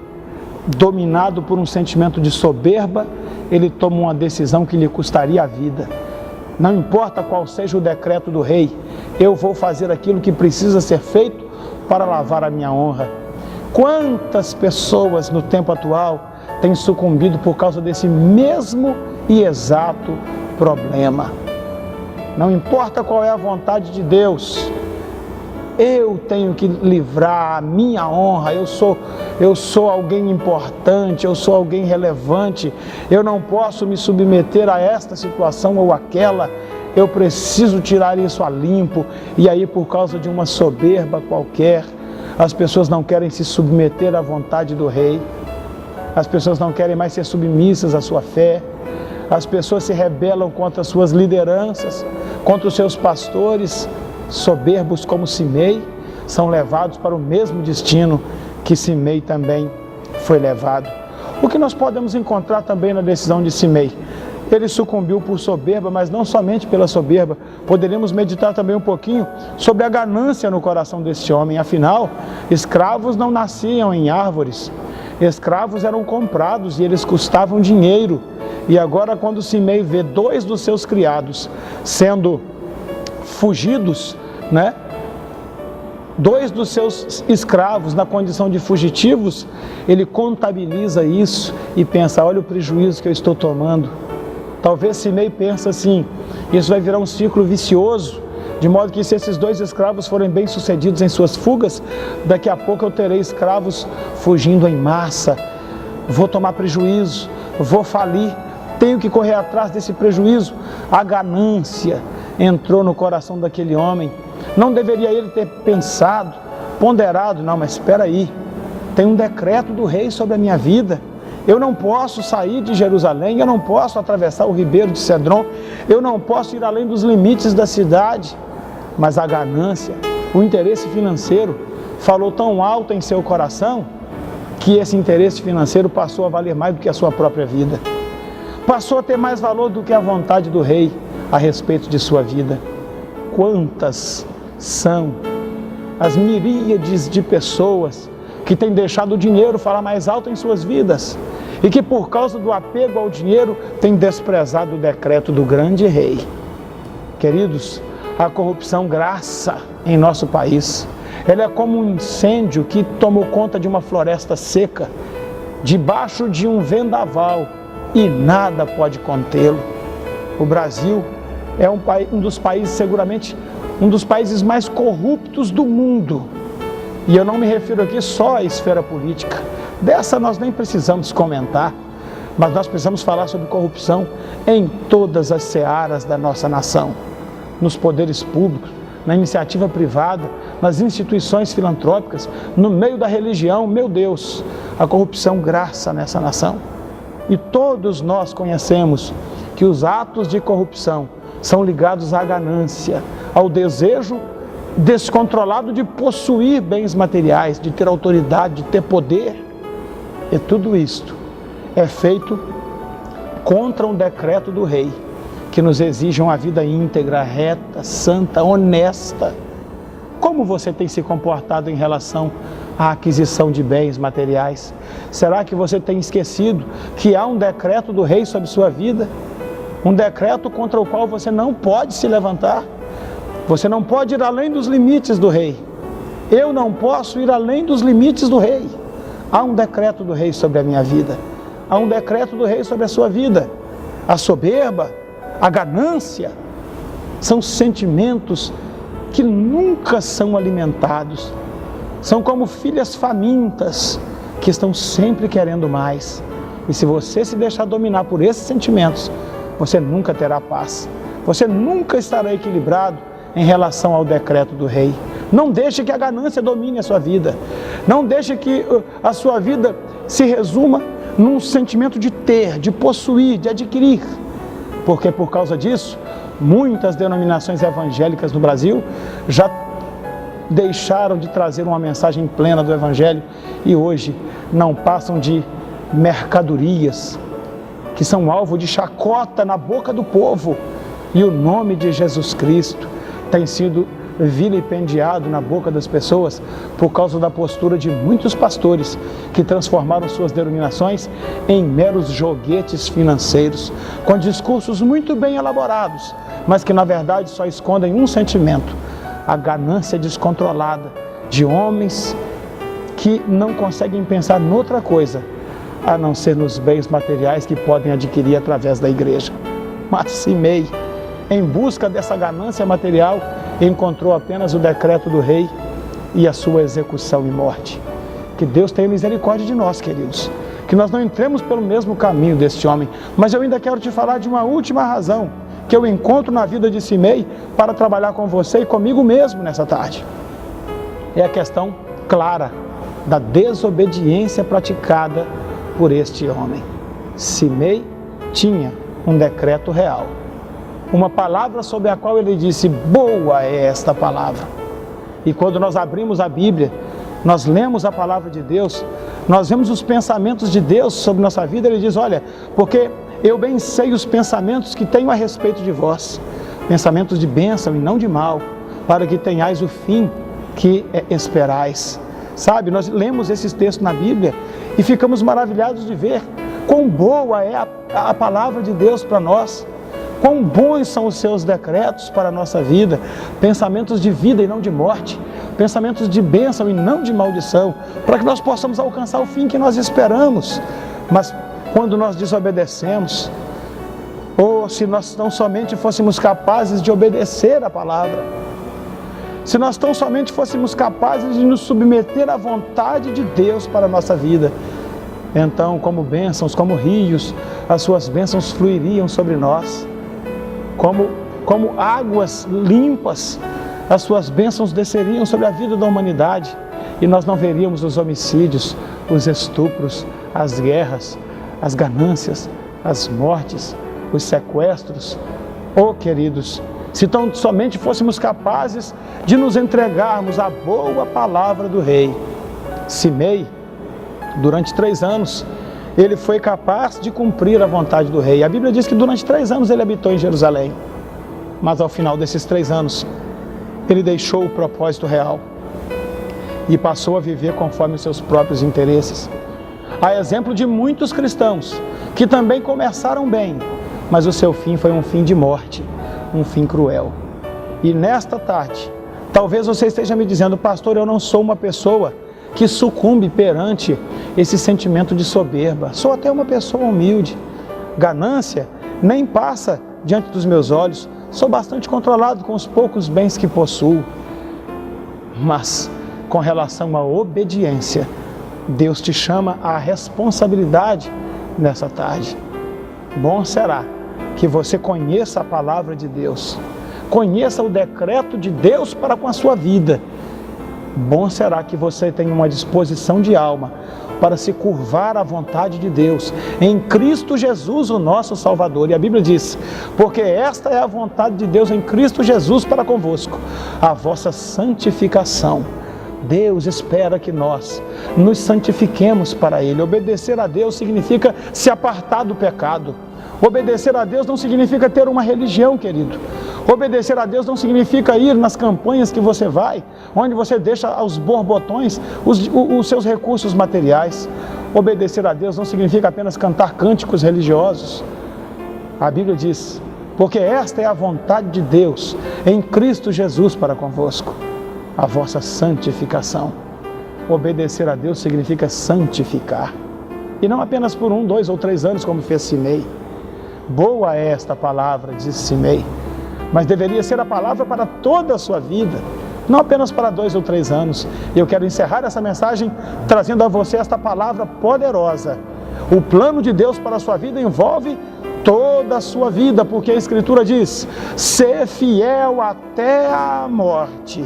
dominado por um sentimento de soberba, ele toma uma decisão que lhe custaria a vida. Não importa qual seja o decreto do rei, eu vou fazer aquilo que precisa ser feito para lavar a minha honra. Quantas pessoas no tempo atual têm sucumbido por causa desse mesmo e exato problema? Não importa qual é a vontade de Deus, eu tenho que livrar a minha honra, eu sou alguém importante, eu sou alguém relevante, eu não posso me submeter a esta situação ou aquela, eu preciso tirar isso a limpo. E aí, por causa de uma soberba qualquer, as pessoas não querem se submeter à vontade do rei, as pessoas não querem mais ser submissas à sua fé, as pessoas se rebelam contra as suas lideranças, contra os seus pastores. Soberbos como Simei são levados para o mesmo destino que Simei também foi levado. O que nós podemos encontrar também na decisão de Simei? Ele sucumbiu por soberba, mas não somente pela soberba. Poderíamos meditar também um pouquinho sobre a ganância no coração deste homem. Afinal, escravos não nasciam em árvores, escravos eram comprados e eles custavam dinheiro. E agora, quando Simei vê 2 dos seus criados sendo fugidos, 2 dos seus escravos na condição de fugitivos, ele contabiliza isso e pensa: olha o prejuízo que eu estou tomando. Talvez Simei pense assim: isso vai virar um ciclo vicioso, de modo que se esses 2 escravos forem bem sucedidos em suas fugas, daqui a pouco eu terei escravos fugindo em massa, vou tomar prejuízo, vou falir, tenho que correr atrás desse prejuízo. A ganância entrou no coração daquele homem. Não deveria ele ter pensado, ponderado: não, mas espera aí, tem um decreto do rei sobre a minha vida, eu não posso sair de Jerusalém, eu não posso atravessar o ribeiro de Cedron, eu não posso ir além dos limites da cidade. Mas a ganância, o interesse financeiro falou tão alto em seu coração, que esse interesse financeiro passou a valer mais do que a sua própria vida, passou a ter mais valor do que a vontade do rei a respeito de sua vida. Quantas são as miríades de pessoas que têm deixado o dinheiro falar mais alto em suas vidas e que, por causa do apego ao dinheiro, têm desprezado o decreto do grande rei. Queridos, a corrupção graça em nosso país. Ela é como um incêndio que tomou conta de uma floresta seca, debaixo de um vendaval, e nada pode contê-lo. O Brasil é um dos países, seguramente, um dos países mais corruptos do mundo. E eu não me refiro aqui só à esfera política. Dessa nós nem precisamos comentar, mas nós precisamos falar sobre corrupção em todas as searas da nossa nação. Nos poderes públicos, na iniciativa privada, nas instituições filantrópicas, no meio da religião. Meu Deus, a corrupção graça nessa nação. E todos nós conhecemos que os atos de corrupção são ligados à ganância, ao desejo descontrolado de possuir bens materiais, de ter autoridade, de ter poder. E tudo isto é feito contra um decreto do rei, que nos exige uma vida íntegra, reta, santa, honesta. Como você tem se comportado em relação à aquisição de bens materiais? Será que você tem esquecido que há um decreto do rei sobre sua vida? Um decreto contra o qual você não pode se levantar? Você não pode ir além dos limites do rei. Eu não posso ir além dos limites do rei. Há um decreto do rei sobre a minha vida. Há um decreto do rei sobre a sua vida. A soberba, a ganância, são sentimentos que nunca são alimentados. São como filhas famintas que estão sempre querendo mais. E se você se deixar dominar por esses sentimentos, você nunca terá paz. Você nunca estará equilibrado em relação ao decreto do rei. Não deixe que a ganância domine a sua vida. Não deixe que a sua vida se resuma num sentimento de ter, de possuir, de adquirir. Porque por causa disso, muitas denominações evangélicas no Brasil já deixaram de trazer uma mensagem plena do Evangelho e hoje não passam de mercadorias que são alvo de chacota na boca do povo. E o nome de Jesus Cristo tem sido vilipendiado na boca das pessoas por causa da postura de muitos pastores que transformaram suas denominações em meros joguetes financeiros, com discursos muito bem elaborados, mas que na verdade só escondem um sentimento: a ganância descontrolada de homens que não conseguem pensar noutra coisa a não ser nos bens materiais que podem adquirir através da igreja. Mas Simei, em busca dessa ganância material, encontrou apenas o decreto do rei e a sua execução e morte. Que Deus tenha misericórdia de nós, queridos. Que nós não entremos pelo mesmo caminho deste homem. Mas eu ainda quero te falar de uma última razão que eu encontro na vida de Simei para trabalhar com você e comigo mesmo nessa tarde. É a questão clara da desobediência praticada por este homem. Simei tinha um decreto real. Uma palavra sobre a qual ele disse: boa é esta palavra. E quando nós abrimos a Bíblia, nós lemos a palavra de Deus, nós vemos os pensamentos de Deus sobre nossa vida. Ele diz: olha, porque eu bem sei os pensamentos que tenho a respeito de vós, pensamentos de bênção e não de mal, para que tenhais o fim que esperais. Sabe, nós lemos esses textos na Bíblia e ficamos maravilhados de ver quão boa é a palavra de Deus para nós. Quão bons são os seus decretos para a nossa vida, pensamentos de vida e não de morte, pensamentos de bênção e não de maldição, para que nós possamos alcançar o fim que nós esperamos. Mas quando nós desobedecemos, ou se nós tão somente fôssemos capazes de obedecer a palavra, se nós tão somente fôssemos capazes de nos submeter à vontade de Deus para a nossa vida, então, como bênçãos, como rios, as suas bênçãos fluiriam sobre nós. Como águas limpas, as suas bênçãos desceriam sobre a vida da humanidade e nós não veríamos os homicídios, os estupros, as guerras, as ganâncias, as mortes, os sequestros. Oh, queridos, se tão somente fôssemos capazes de nos entregarmos à boa palavra do rei. Simei, durante 3 anos, ele foi capaz de cumprir a vontade do rei. A Bíblia diz que durante 3 anos ele habitou em Jerusalém. Mas ao final desses 3 anos, ele deixou o propósito real e passou a viver conforme os seus próprios interesses. Há exemplo de muitos cristãos que também começaram bem, mas o seu fim foi um fim de morte, um fim cruel. E nesta tarde, talvez você esteja me dizendo: pastor, eu não sou uma pessoa que sucumbe perante esse sentimento de soberba. Sou até uma pessoa humilde. Ganância nem passa diante dos meus olhos. Sou bastante controlado com os poucos bens que possuo. Mas, com relação à obediência, Deus te chama à responsabilidade nessa tarde. Bom será que você conheça a palavra de Deus, conheça o decreto de Deus para com a sua vida. Bom será que você tenha uma disposição de alma, para se curvar à vontade de Deus, em Cristo Jesus, o nosso Salvador. E a Bíblia diz: porque esta é a vontade de Deus em Cristo Jesus para convosco, a vossa santificação. Deus espera que nós nos santifiquemos para Ele. Obedecer a Deus significa se apartar do pecado. Obedecer a Deus não significa ter uma religião, querido. Obedecer a Deus não significa ir nas campanhas que você vai, onde você deixa aos borbotões os seus recursos materiais. Obedecer a Deus não significa apenas cantar cânticos religiosos. A Bíblia diz: porque esta é a vontade de Deus em Cristo Jesus para convosco, a vossa santificação. Obedecer a Deus significa santificar. E não apenas por 1, 2 ou 3 anos, como fez Simei. Boa é esta palavra, disse Simei, mas deveria ser a palavra para toda a sua vida, não apenas para 2 ou 3 anos. E eu quero encerrar essa mensagem trazendo a você esta palavra poderosa. O plano de Deus para a sua vida envolve toda a sua vida, porque a Escritura diz: ser fiel até a morte,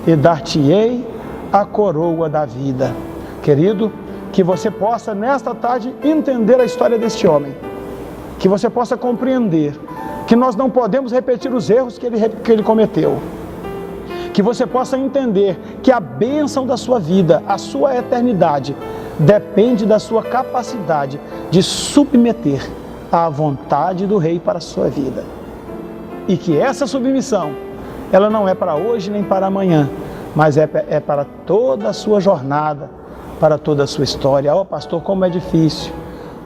e dar-te-ei a coroa da vida. Querido, que você possa nesta tarde entender a história deste homem, que você possa compreender que nós não podemos repetir os erros que ele cometeu, que você possa entender que a bênção da sua vida, a sua eternidade, depende da sua capacidade de submeter à vontade do Rei para a sua vida, e que essa submissão, ela não é para hoje nem para amanhã, mas é para toda a sua jornada, para toda a sua história. Oh, pastor, como é difícil,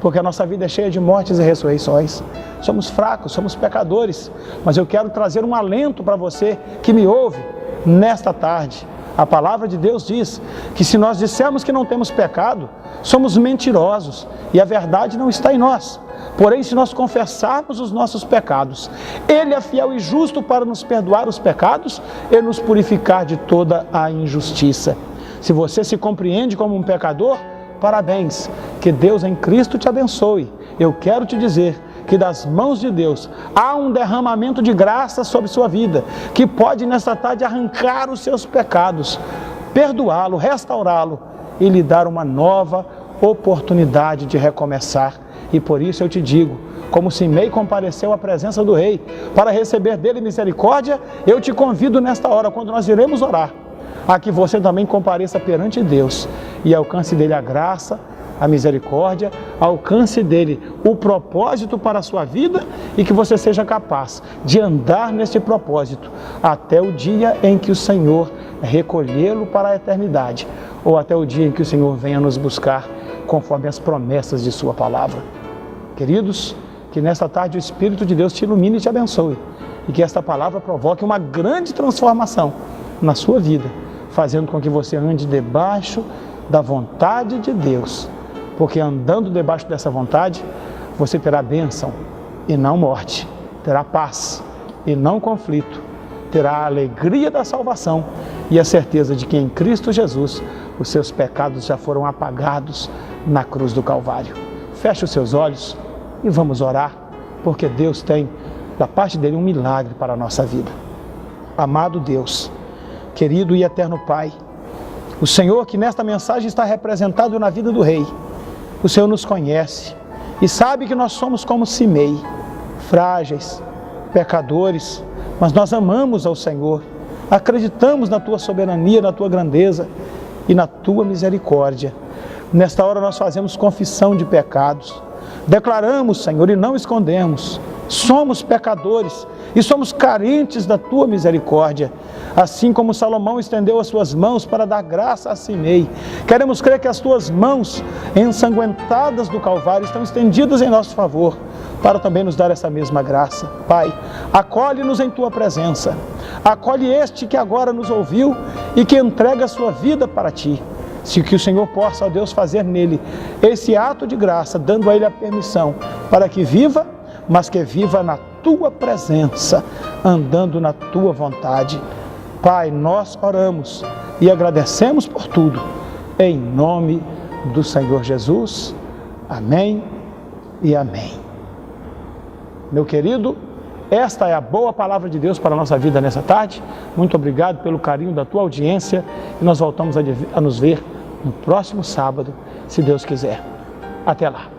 porque a nossa vida é cheia de mortes e ressurreições. Somos fracos, somos pecadores, mas eu quero trazer um alento para você que me ouve nesta tarde. A palavra de Deus diz que se nós dissermos que não temos pecado, somos mentirosos e a verdade não está em nós. Porém, se nós confessarmos os nossos pecados, Ele é fiel e justo para nos perdoar os pecados e nos purificar de toda a injustiça. Se você se compreende como um pecador, parabéns, que Deus em Cristo te abençoe. Eu quero te dizer que das mãos de Deus há um derramamento de graça sobre sua vida, que pode nesta tarde arrancar os seus pecados, perdoá-lo, restaurá-lo e lhe dar uma nova oportunidade de recomeçar. E por isso eu te digo, como Simei compareceu à presença do Rei para receber dele misericórdia, eu te convido nesta hora, quando nós iremos orar, a que você também compareça perante Deus e alcance dele a graça, a misericórdia, alcance dele o propósito para a sua vida e que você seja capaz de andar nesse propósito até o dia em que o Senhor recolhê-lo para a eternidade, ou até o dia em que o Senhor venha nos buscar conforme as promessas de sua palavra. Queridos, que nesta tarde o Espírito de Deus te ilumine e te abençoe, e que esta palavra provoque uma grande transformação na sua vida, fazendo com que você ande debaixo da vontade de Deus, porque andando debaixo dessa vontade, você terá bênção e não morte, terá paz e não conflito, terá a alegria da salvação e a certeza de que em Cristo Jesus os seus pecados já foram apagados na cruz do Calvário. Feche os seus olhos e vamos orar, porque Deus tem da parte dele um milagre para a nossa vida. Amado Deus, querido e eterno Pai, o Senhor que nesta mensagem está representado na vida do Rei, o Senhor nos conhece e sabe que nós somos como Simei, frágeis, pecadores, mas nós amamos ao Senhor, acreditamos na Tua soberania, na Tua grandeza e na Tua misericórdia. Nesta hora nós fazemos confissão de pecados, declaramos, Senhor, e não escondemos, somos pecadores e somos carentes da Tua misericórdia. Assim como Salomão estendeu as suas mãos para dar graça a Simei, queremos crer que as Tuas mãos ensanguentadas do Calvário estão estendidas em nosso favor, para também nos dar essa mesma graça. Pai, acolhe-nos em Tua presença, acolhe este que agora nos ouviu e que entrega a sua vida para Ti. Se que o Senhor possa, ó Deus, fazer nele esse ato de graça, dando a ele a permissão para que viva, mas que viva na Tua presença, andando na Tua vontade. Pai, nós oramos e agradecemos por tudo, em nome do Senhor Jesus. Amém e amém. Meu querido, esta é a boa palavra de Deus para a nossa vida nessa tarde. Muito obrigado pelo carinho da tua audiência e nós voltamos a nos ver no próximo sábado, se Deus quiser. Até lá.